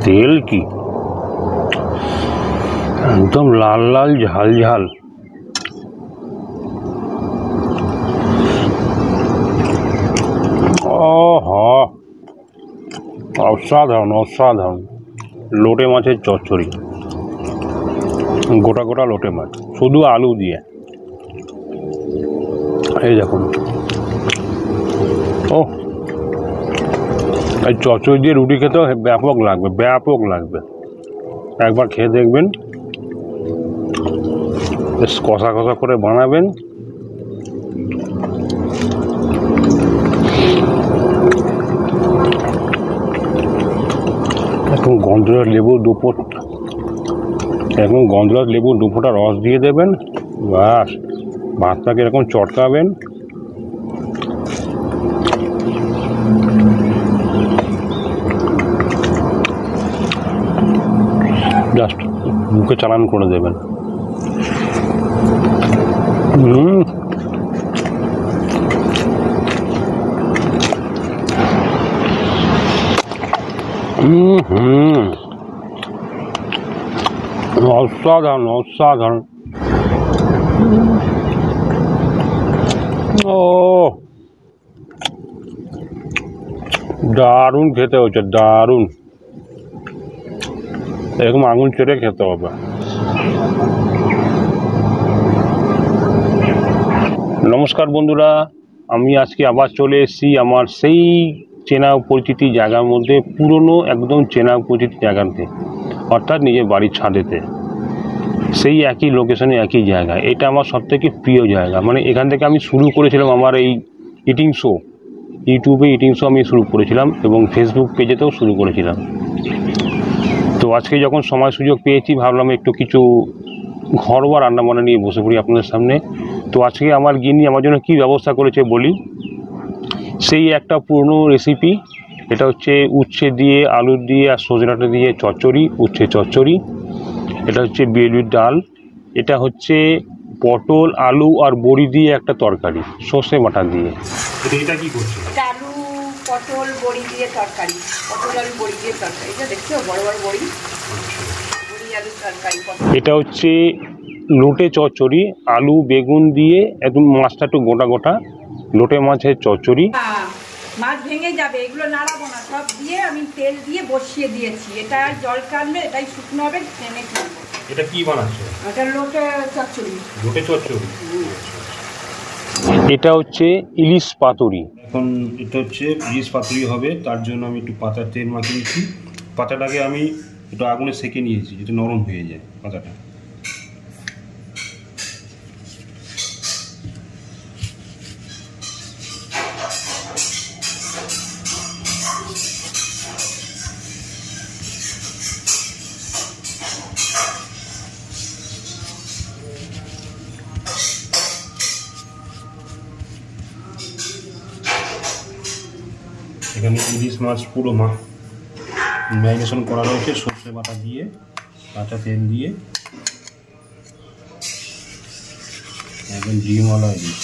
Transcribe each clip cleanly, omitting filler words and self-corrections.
তেল কি একদম লাল লাল ঝাল ঝাল। অসাধারণ অসাধারণ। লোটে মাছের চচ্চড়ি, গোটা গোটা লোটে মাছ শুধু আলু দিয়ে। এই দেখুন, ও এই চচ্চড়ি দিয়ে রুটি খেতেও ব্যাপক লাগবে, ব্যাপক লাগবে। একবার খেয়ে দেখবেন, বেশ কষা কষা করে বানাবেন। এখন গন্ধরাজ লেবু দু ফোঁটা রস দিয়ে দেবেন, বাস ভাতটাকে এরকম চটকাবেন। জাস্ট মুখে চালান করে দেবেন। অসাধারণ অসাধারণ। ও দারুণ খেতে হচ্ছে, দারুণ। এরকম আঙুল চেটে খেতে হবে। নমস্কার বন্ধুরা, আমি আজকে আবার চলে এসেছি আমার সেই চেনা পরিচিতি জায়গার মধ্যে, পুরনো একদম চেনা পরিচিতি জায়গাতে, অর্থাৎ নিজের বাড়ির ছাদেতে। সেই একই লোকেশনে একই জায়গায়, এটা আমার সবথেকে প্রিয় জায়গা। মানে এখান থেকে আমি শুরু করেছিলাম আমার এই ইটিং শো, ইউটিউবে ইটিং শো আমি শুরু করেছিলাম এবং ফেসবুক পেজেতেও শুরু করেছিলাম। তো আজকে যখন সময় সুযোগ পেয়েছি, ভাবলাম একটু কিছু ঘরোয়া রান্নাবান্না নিয়ে বসে পড়ি আপনাদের সামনে। তো আজকে আমার গিন্নি আমার জন্য কী ব্যবস্থা করেছে বলি। সেই একটা পুরনো রেসিপি, এটা হচ্ছে উচ্ছে দিয়ে, আলু দিয়ে আর সজনে ডাঁটা দিয়ে চচ্চড়ি, উচ্ছে চচ্চড়ি। এটা হচ্ছে বিউলির ডাল। এটা হচ্ছে পটল আলু আর বড়ি দিয়ে একটা তরকারি, সর্ষে বাটা দিয়ে। এটা কি করছে? আলু পটল বড়ি দিয়ে তরকারি, পটল আলু বড়ি দিয়ে তরকারি। এটা দেখছো বড় বড় বড়ি, বড়ি আলু তরকারি। এটা হচ্ছে লোটে চচ্চড়ি, আলু বেগুন দিয়ে একদম মাছটা একটু গোটা গোটা, লোটে মাছের চচ্চড়ি। মাছ ভেঙে যাবে, এগুলো নাড়াবো না, সব দিয়ে আমি তেল দিয়ে বসিয়ে দিয়েছি। এটা জল কাটলে এটাই শুকনো হবে, টেনে তুলবো। এটা কি বানাচ্ছে? এটা লোটে চচ্চড়ি। লোটে চচ্চড়ি। এটা হচ্ছে ইলিশ পাতুরি। এখন এটা হচ্ছে ইলিশ পাতুরি হবে, তার জন্য আমি একটু পাতার তেল মাখিয়েছি। পাতাটাকে আমি একটু আগুনে সেঁকে নিয়েছি যাতে নরম হয়ে যায় পাতাটা। এখানে ইলিশ মাছ পুরো ম্যারিনেশন করা রয়েছে সর্ষে বাটা দিয়ে, কাঁচা তেল দিয়ে, একদম ডিমওয়ালা ইলিশ।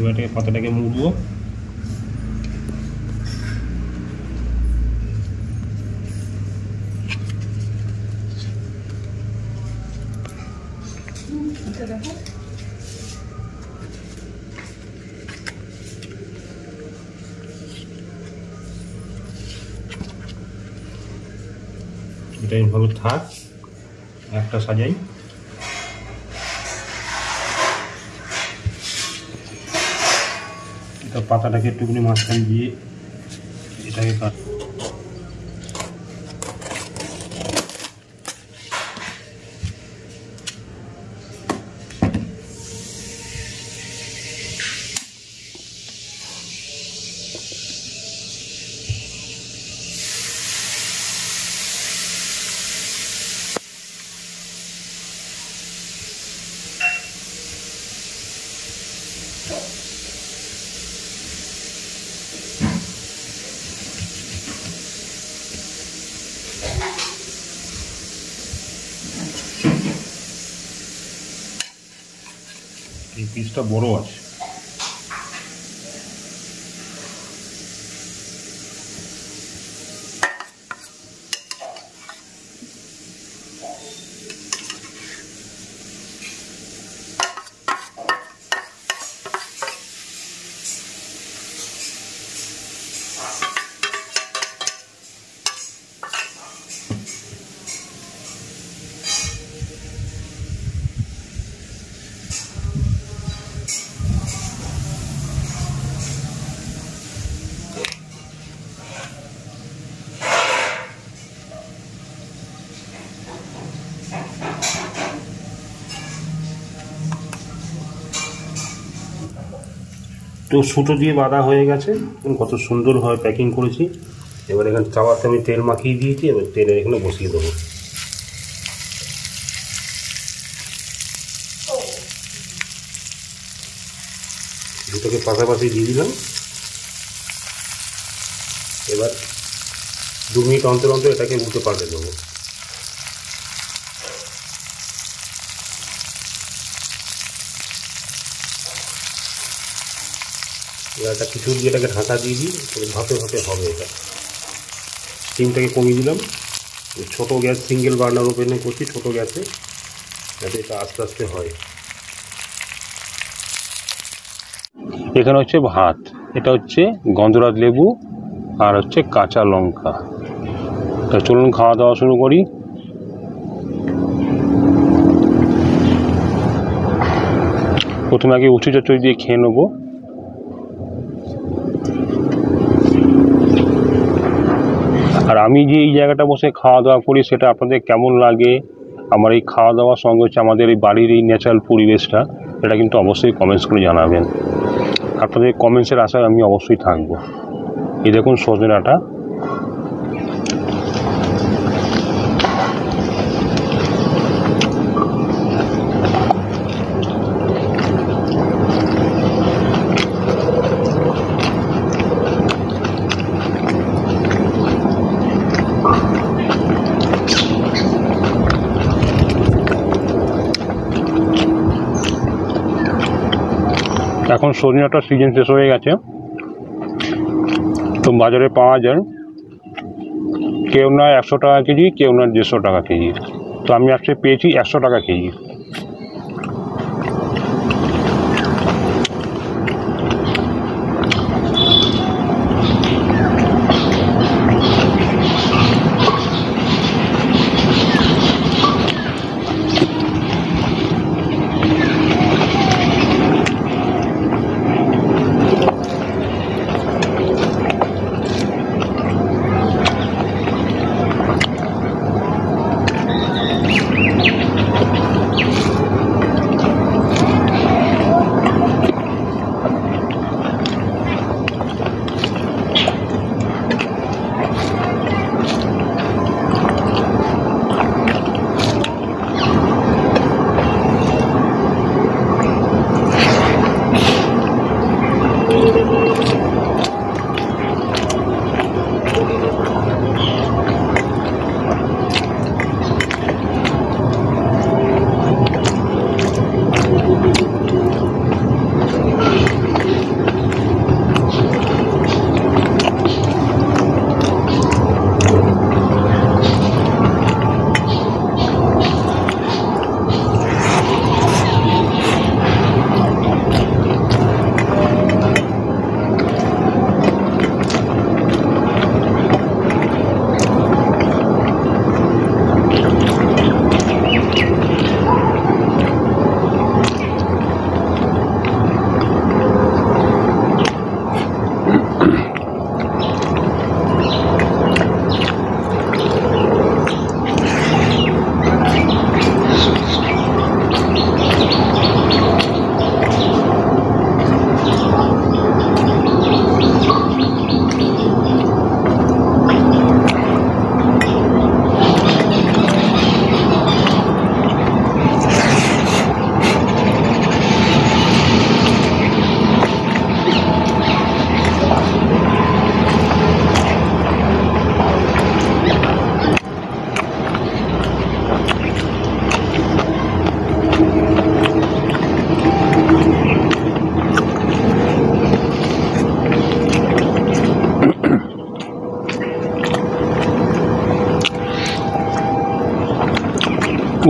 এবারে পাতাটাকে মুড়বো। এটা এইভাবে থাক, একটা সাজাই। এটা পাতাটাকে একটুখানি মাঝখানে দিয়ে এটাকে কাট। এই পিসটা বড় আছে। তো সুতো দিয়ে বাঁধা হয়ে গেছে, কত সুন্দরভাবে প্যাকিং করেছি। এবার এখানে তাওয়াতে আমি তেল মাখিয়ে দিয়েছি, এবার তেলে এখানে বসিয়ে দেবো। দুটোকে পাশাপাশি দিয়ে দিলাম। এবার 2 মিনিট অন্তর অন্তর এটাকে উল্টে পাল্টে দেবো। এটা কিছু দিয়ে এটাকে ঢাকা দিয়ে দিই, ভাপে ভাপে হবে। এটা স্টিমটাকে কমিয়ে দিলাম। ছোটো গ্যাস সিঙ্গেল বার্নার ওভেনে করছি, ছোটো গ্যাসে, যাতে এটা আস্তে আস্তে হয়। এখানে হচ্ছে ভাত, এটা হচ্ছে গন্ধরাজ লেবু আর হচ্ছে কাঁচা লঙ্কা। তা চলুন খাওয়া দাওয়া শুরু করি। প্রথমে আগে উঁচু চচ্চড়ি দিয়ে খেয়ে নেবো। আর আমি যে এই জায়গাটা বসে খাওয়া দাওয়া করি সেটা আপনাদের কেমন লাগে, আমার এই খাওয়া দাওয়ার সঙ্গে হচ্ছে আমাদের এই বাড়ির এই ন্যাচারাল পরিবেশটা, এটা কিন্তু অবশ্যই কমেন্টস করে জানাবেন। আপনাদের কমেন্টসের আশায় আমি অবশ্যই থাকবো। এই দেখুন সজনে ডাঁটা, এখন সজনে ডাঁটার সিজন শেষ হয়ে গেছে, তো বাজারে পাওয়া যায়, কেউ না 100 টাকা কেজি, কেউ না 150 টাকা কেজি। তো আমি আজকে পেয়েছি 100 টাকা কেজি।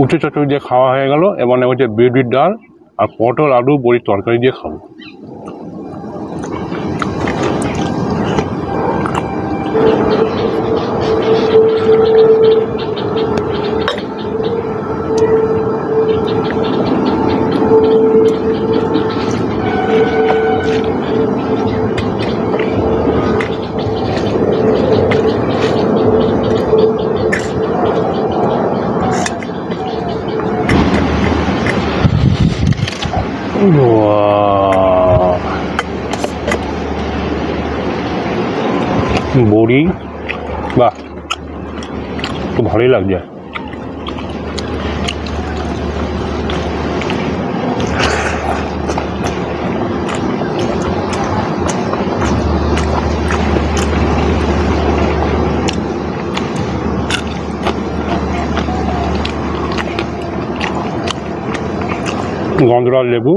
উচ্ছে চচ্চড়ি দিয়ে খাওয়া হয়ে গেল। এবার হচ্ছে বিউলির ডাল আর পটল আলু বড়ির তরকারি দিয়ে খাবো। বড়ি বাহ, খুব ভালোই লাগছে। গন্ধরাজ লেবু,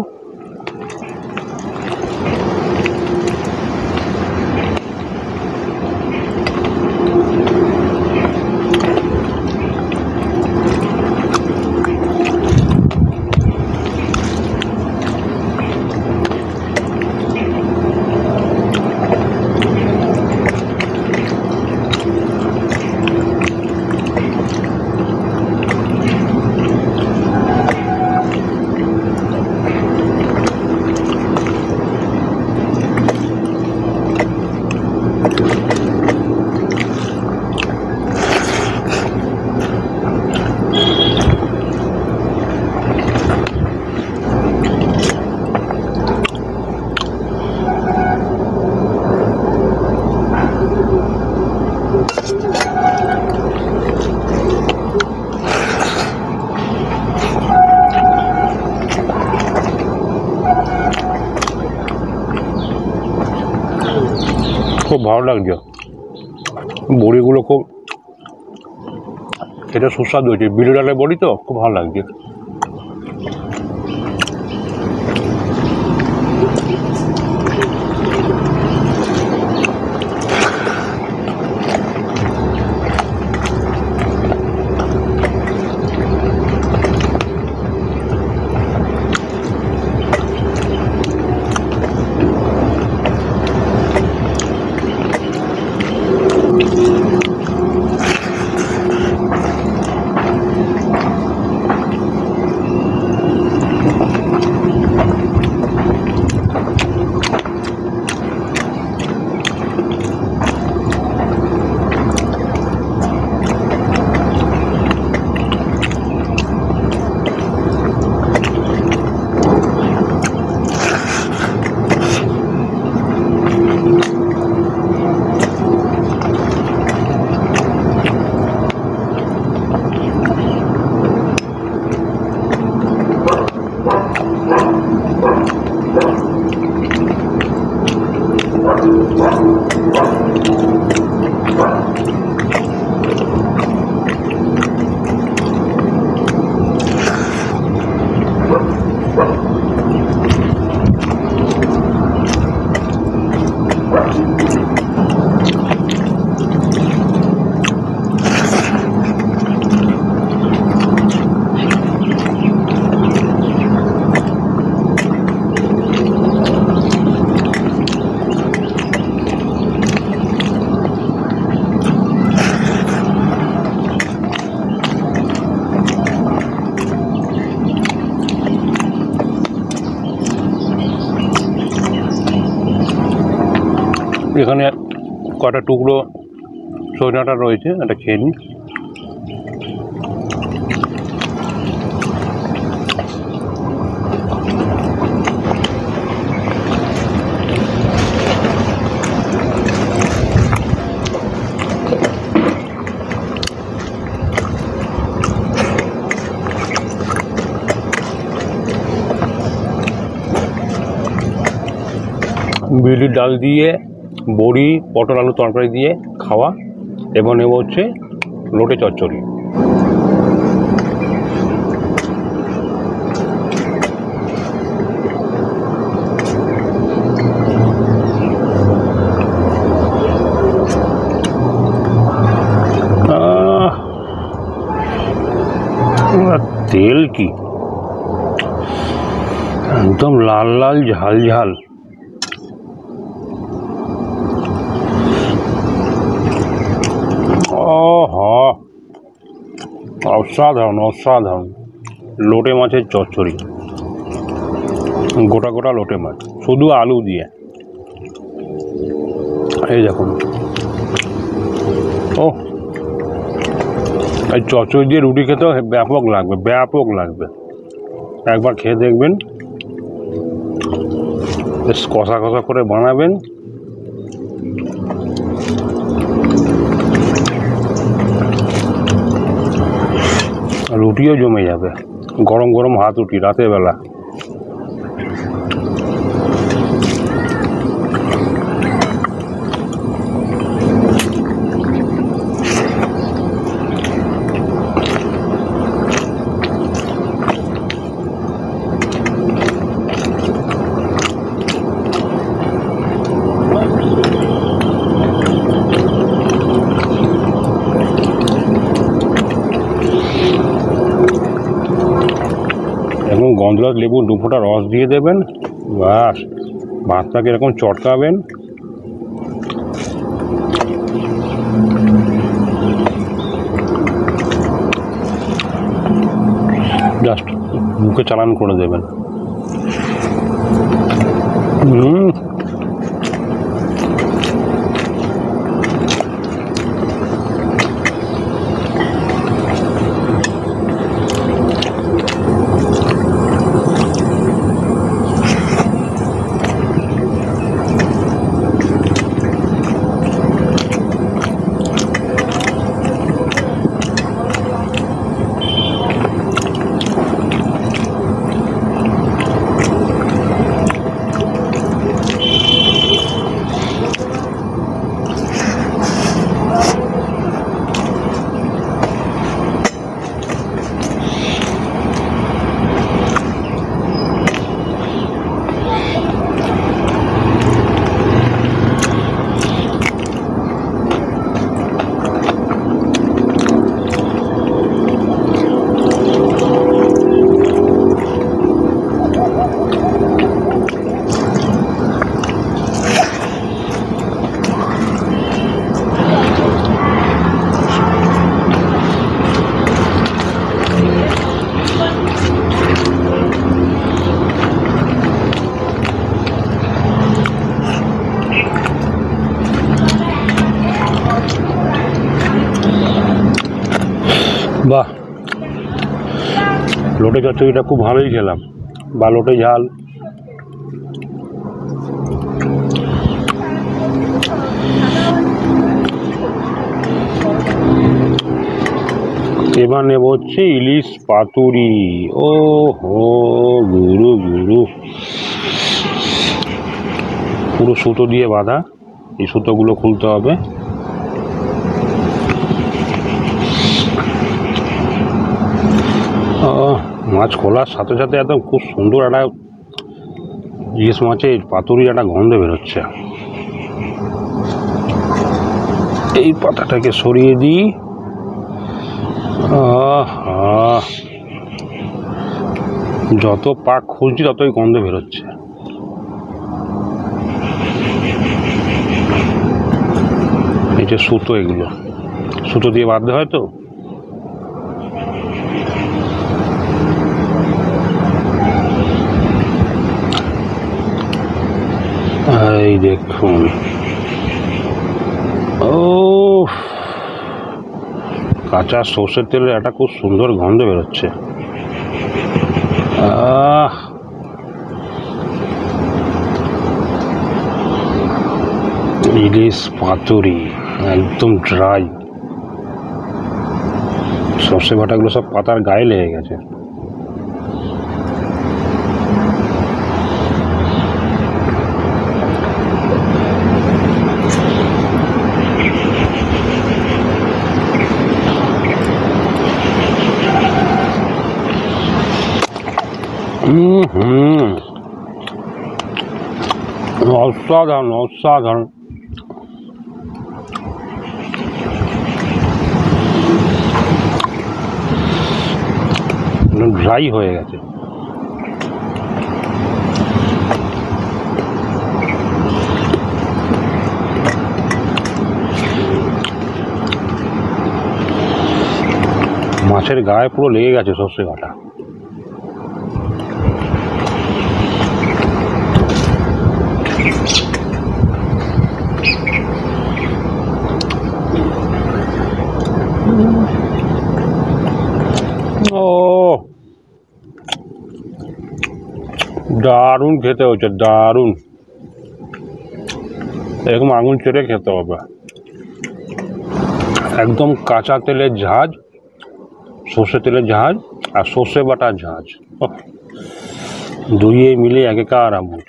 খুব ভালো লাগছে। বড়িগুলো খুব এটা সুস্বাদু হয়েছে, বিউলি ডালের বড়ি তো খুব ভালো লাগছে। এখানে কটা টুকরো সজনে ডাঁটা রয়েছে, এটা খেয়ে নিই। বিউলির ডাল দিয়ে বড়ি পটল আলু তরকারি দিয়ে খাওয়া, এবং নেব হচ্ছে লোটে চচ্চড়ি। তেল কি একদম লাল লাল ঝাল ঝাল। অসাধারণ অসাধারণ। লোটে মাছের চচ্চড়ি, গোটা গোটা লোটে মাছ, শুধু আলু দিয়ে। এই দেখুন, ও এই চচ্চড়ি দিয়ে রুটি খেতেও ব্যাপক লাগবে, ব্যাপক লাগবে। একবার খেয়ে দেখবেন, বেশ কষা কষা করে বানাবেন। রুটিও জমে যাবে, গরম গরম হাত রুটি রাতের বেলা। এবং গন্ধরাজ লেবু 2 ফোঁটা রস দিয়ে দেবেন, বাস ভাতটাকে এরকম চটকাবেন। জাস্ট মুখে চালান করে দেবেন। বাহ, লোটে চচ্চড়িটা খুব ভালোই খেলাম, বা লোটে ঝাল। এবার নেব হচ্ছে ইলিশ পাতুরি। ও হো গুরু গুরু, পুরো সুতো দিয়ে বাঁধা, এই সুতোগুলো খুলতে হবে। মাছ খোলার সাথে সাথে একদম খুব সুন্দর একটা ইলিশ মাছের পাতুরির একটা গন্ধ বেরোচ্ছে। এই পাতাটাকে সরিয়ে দিই। যত পাক খুলছি ততই গন্ধ বেরোচ্ছে। এই যে সুতো, এগুলো সুতো দিয়ে বাঁধতে হয় তো। এই দেখুন, ও কাঁচা সর্ষের তেলের একটা খুব সুন্দর গন্ধ বেরোচ্ছে। ইলিশ পাতুরি একদম ড্রাই, সর্ষে বাটাগুলো সব পাতার গায়ে লেগে গেছে। অসাধারণ অসাধারণ। ড্রাই হয়ে গেছে। মাছের গায়ে পুরো লেগে গেছে সর্ষে বাটা। ও দারুণ খেতে হচ্ছে, দারুণ। এরকম আঙুল চেটে খেতে হবে। একদম কাঁচা তেলের ঝাঁজ, সর্ষে তেলের ঝাঁজ আর সর্ষে বাটার ঝাঁজ, দুইয়ে মিলে একাকার আমল।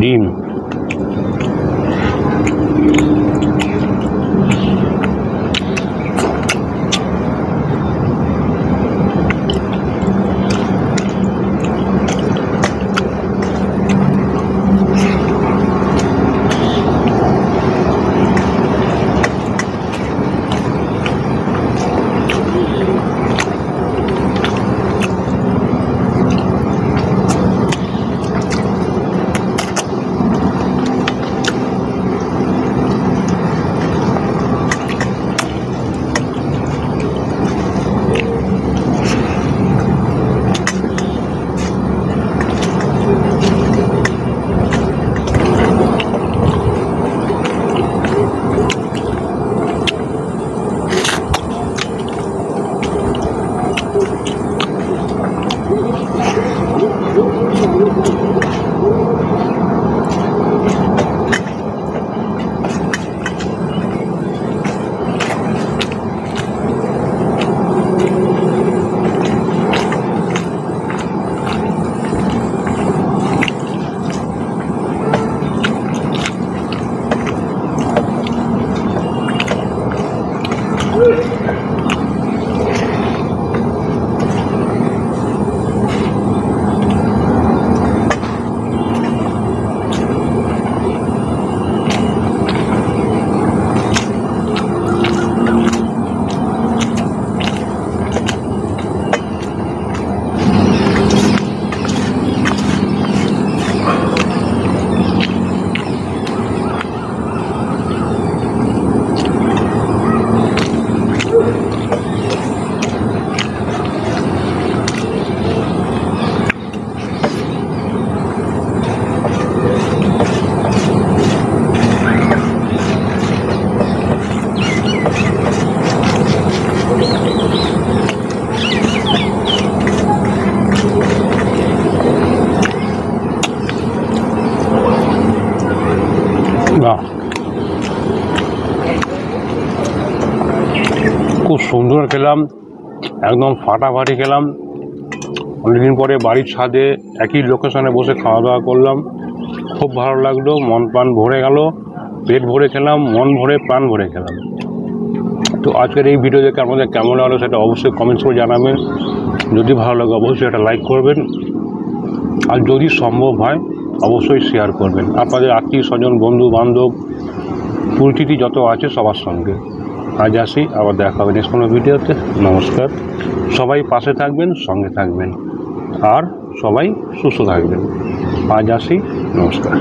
ডিম খুব সুন্দর খেলাম, একদম ফাটাফাটি খেলাম। অনেকদিন পরে বাড়ির ছাদে একই লোকেশনে বসে খাওয়া দাওয়া করলাম, খুব ভালো লাগলো। মন প্রাণ ভরে গেল, পেট ভরে খেলাম, মন ভরে প্রাণ ভরে খেলাম। তো আজকের এই ভিডিও দেখে আপনাদের কেমন লাগলো সেটা অবশ্যই কমেন্টস করে জানাবেন। যদি ভালো লাগে অবশ্যই একটা লাইক করবেন, আর যদি সম্ভব হয় অবশ্যই শেয়ার করবেন আপনাদের আত্মীয় স্বজন, বন্ধু বান্ধব, পরিচিতি যত আছে সবার সঙ্গে। আজ আসি, আবার দেখা হবে নেক্সট কোনো ভিডিওতে। নমস্কার, সবাই পাশে থাকবেন, সঙ্গে থাকবেন, আর সবাই সুস্থ থাকবেন। আজ আসি, নমস্কার।